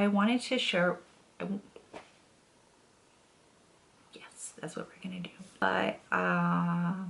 I wanted to share, yes, that's what we're gonna do. But hi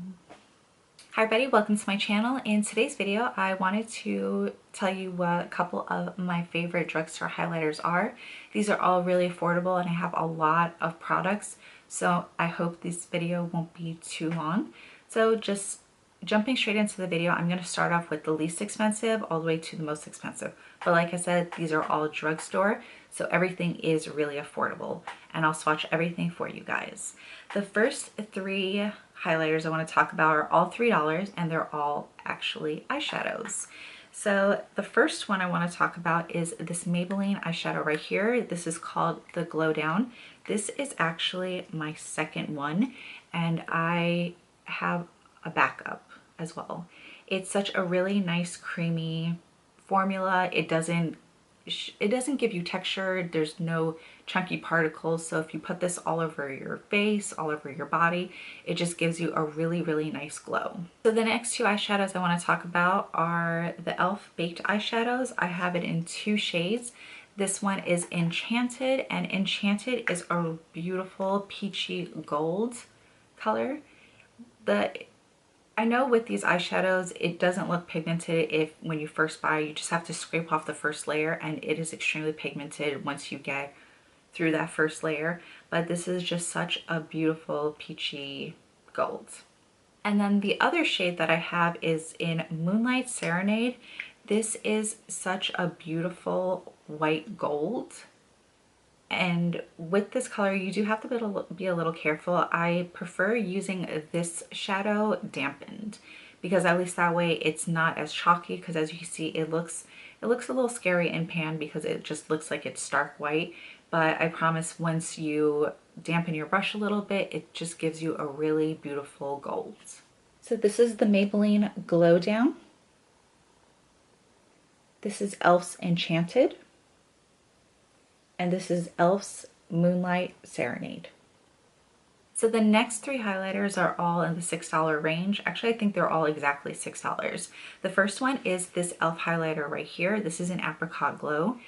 everybody, welcome to my channel. In today's video, I wanted to tell you what a couple of my favorite drugstore highlighters are. These are all really affordable and I have a lot of products, so I hope this video won't be too long. So just jumping straight into the video, I'm going to start off with the least expensive all the way to the most expensive. But like I said, these are all drugstore, so everything is really affordable, and I'll swatch everything for you guys. The first three highlighters I want to talk about are all $3, and they're all actually eyeshadows. So the first one I want to talk about is this Maybelline eyeshadow right here. This is called the Glow Down. This is actually my second one, and I have a backup as well. It's such a really nice creamy formula. It doesn't give you texture. There's no chunky particles, so if you put this all over your face, all over your body, it just gives you a really nice glow. So the next two eyeshadows I want to talk about are the e.l.f. Baked eyeshadows. I have it in two shades. This one is Enchanted, and Enchanted is a beautiful peachy gold color. I know with these eyeshadows, it doesn't look pigmented if when you first buy, you just have to scrape off the first layer, and it is extremely pigmented once you get through that first layer. But this is just such a beautiful peachy gold. And then the other shade that I have is in Moonlight Serenade. This is such a beautiful white gold. And with this color, you do have to be a little careful. I prefer using this shadow dampened, because at least that way it's not as chalky, because as you can see, it looks a little scary in pan because it just looks like it's stark white. But I promise once you dampen your brush a little bit, it just gives you a really beautiful gold. So this is the Maybelline Glow Down. This is e.l.f.'s Enchanted. And this is e.l.f.'s Moonlight Serenade. So the next three highlighters are all in the $6 range. Actually, I think they're all exactly $6. The first one is this e.l.f. highlighter right here. This is an Apricot Glow.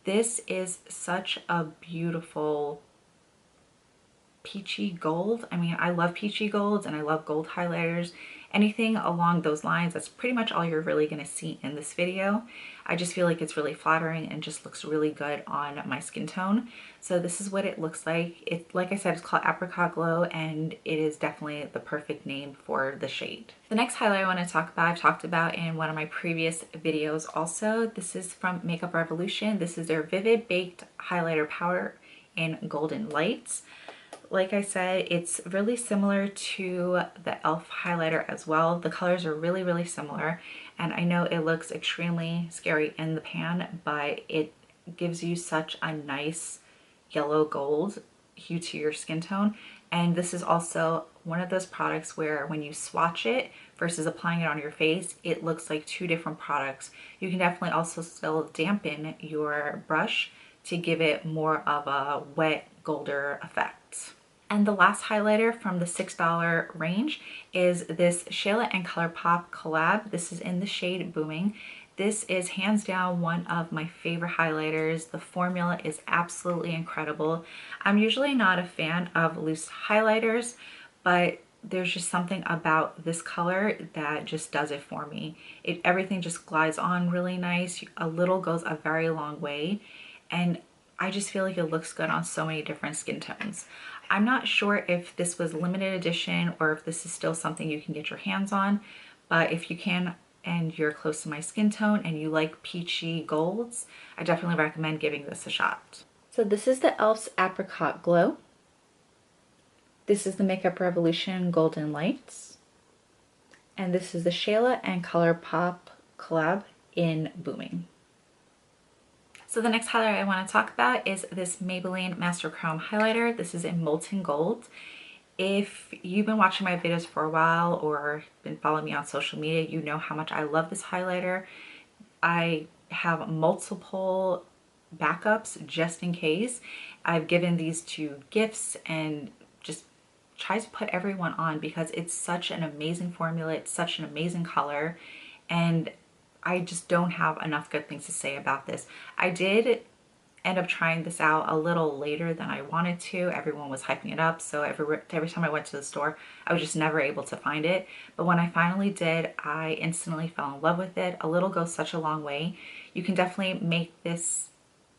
This is such a beautiful peachy gold. I mean, I love peachy golds and I love gold highlighters. Anything along those lines, that's pretty much all you're really going to see in this video. I just feel like it's really flattering and just looks really good on my skin tone. So this is what it looks like. Like I said, it's called Apricot Glow, and it is definitely the perfect name for the shade. The next highlight I want to talk about, I've talked about in one of my previous videos also. This is from Makeup Revolution. This is their Vivid Baked Highlighter Powder in Golden Lights. Like I said, it's really similar to the e.l.f. highlighter as well. The colors are really similar, and I know it looks extremely scary in the pan, but it gives you such a nice yellow gold hue to your skin tone. And this is also one of those products where when you swatch it versus applying it on your face, it looks like two different products. You can definitely also still dampen your brush to give it more of a wet golder effect. And the last highlighter from the $6 range is this SHAYLA and COLOURPOP collab. This is in the shade Boomin. This is hands down one of my favorite highlighters. The formula is absolutely incredible. I'm usually not a fan of loose highlighters, but there's just something about this color that just does it for me. Everything just glides on really nice. A little goes a very long way, and I just feel like it looks good on so many different skin tones. I'm not sure if this was limited edition or if this is still something you can get your hands on, but if you can and you're close to my skin tone and you like peachy golds, I definitely recommend giving this a shot. So this is the e.l.f.'s Apricot Glow. This is the Makeup Revolution Golden Lights. And this is the SHAYLA and COLOURPOP collab in Boomin. So the next highlighter I want to talk about is this Maybelline Master Chrome highlighter. This is in Molten Gold. If you've been watching my videos for a while or been following me on social media, you know how much I love this highlighter. I have multiple backups just in case. I've given these to gifts and just try to put everyone on because it's such an amazing formula. It's such an amazing color, and I just don't have enough good things to say about this. I did end up trying this out a little later than I wanted to. Everyone was hyping it up, so every time I went to the store, I was just never able to find it. But when I finally did, I instantly fell in love with it. A little goes such a long way. You can definitely make this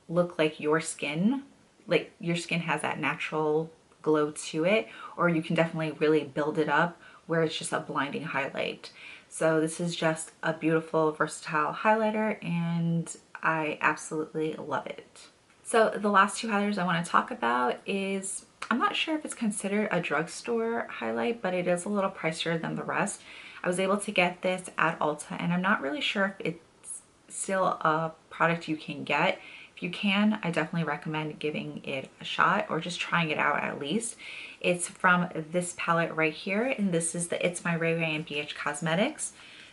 look like your skin has that natural glow to it, or you can definitely really build it up where it's just a blinding highlight. So this is just a beautiful, versatile highlighter, and I absolutely love it. So the last two highlighters I want to talk about is, I'm not sure if it's considered a drugstore highlight, but it is a little pricier than the rest. I was able to get this at Ulta, and I'm not really sure if it's still a product you can get. If you can, I definitely recommend giving it a shot or just trying it out at least. It's from this palette right here, and this is the It's My Rayediant BHCosmetics.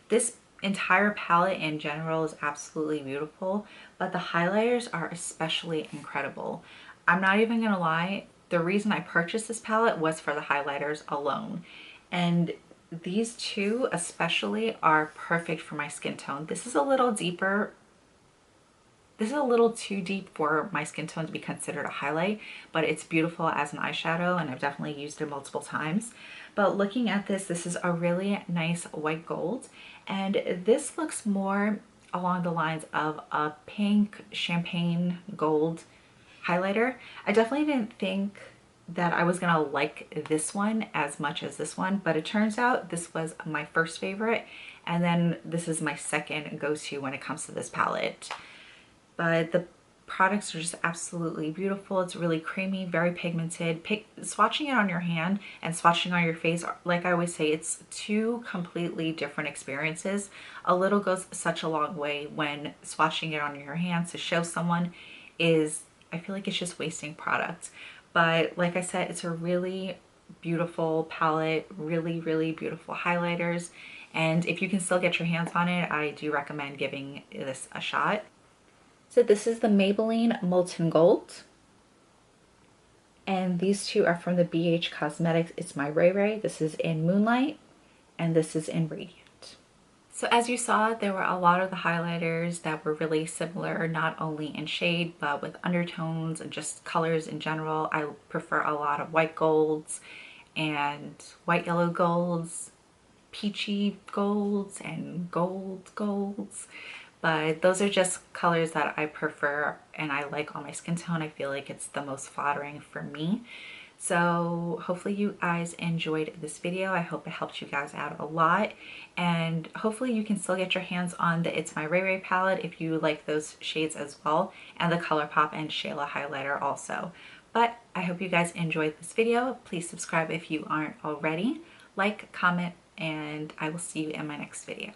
This entire palette in general is absolutely beautiful, but the highlighters are especially incredible. I'm not even gonna lie, the reason I purchased this palette was for the highlighters alone. And these two especially are perfect for my skin tone. This is a little deeper. This is a little too deep for my skin tone to be considered a highlight, but it's beautiful as an eyeshadow, and I've definitely used it multiple times. But looking at this, this is a really nice white gold, and this looks more along the lines of a pink champagne gold highlighter. I definitely didn't think that I was gonna like this one as much as this one, but it turns out this was my first favorite, and then this is my second go-to when it comes to this palette. But the products are just absolutely beautiful. It's really creamy, very pigmented. Swatching it on your hand and swatching on your face, like I always say, it's two completely different experiences. A little goes such a long way when swatching it on your hands to show someone is, I feel like it's just wasting product. But like I said, it's a really beautiful palette, really, really beautiful highlighters. And if you can still get your hands on it, I do recommend giving this a shot. So this is the Maybelline Molten Gold. And these two are from the BHCosmetics It's My Ray Ray. This is in Moonlight, and this is in Radiant. So as you saw, there were a lot of the highlighters that were really similar, not only in shade, but with undertones and just colors in general. I prefer a lot of white golds and white yellow golds, peachy golds, and golds. But those are just colors that I prefer and I like on my skin tone. I feel like it's the most flattering for me. So hopefully you guys enjoyed this video. I hope it helped you guys out a lot. And hopefully you can still get your hands on the It's My Ray Ray palette if you like those shades as well, and the ColourPop and SHAYLA highlighter also. But I hope you guys enjoyed this video. Please subscribe if you aren't already. Like, comment, and I will see you in my next video.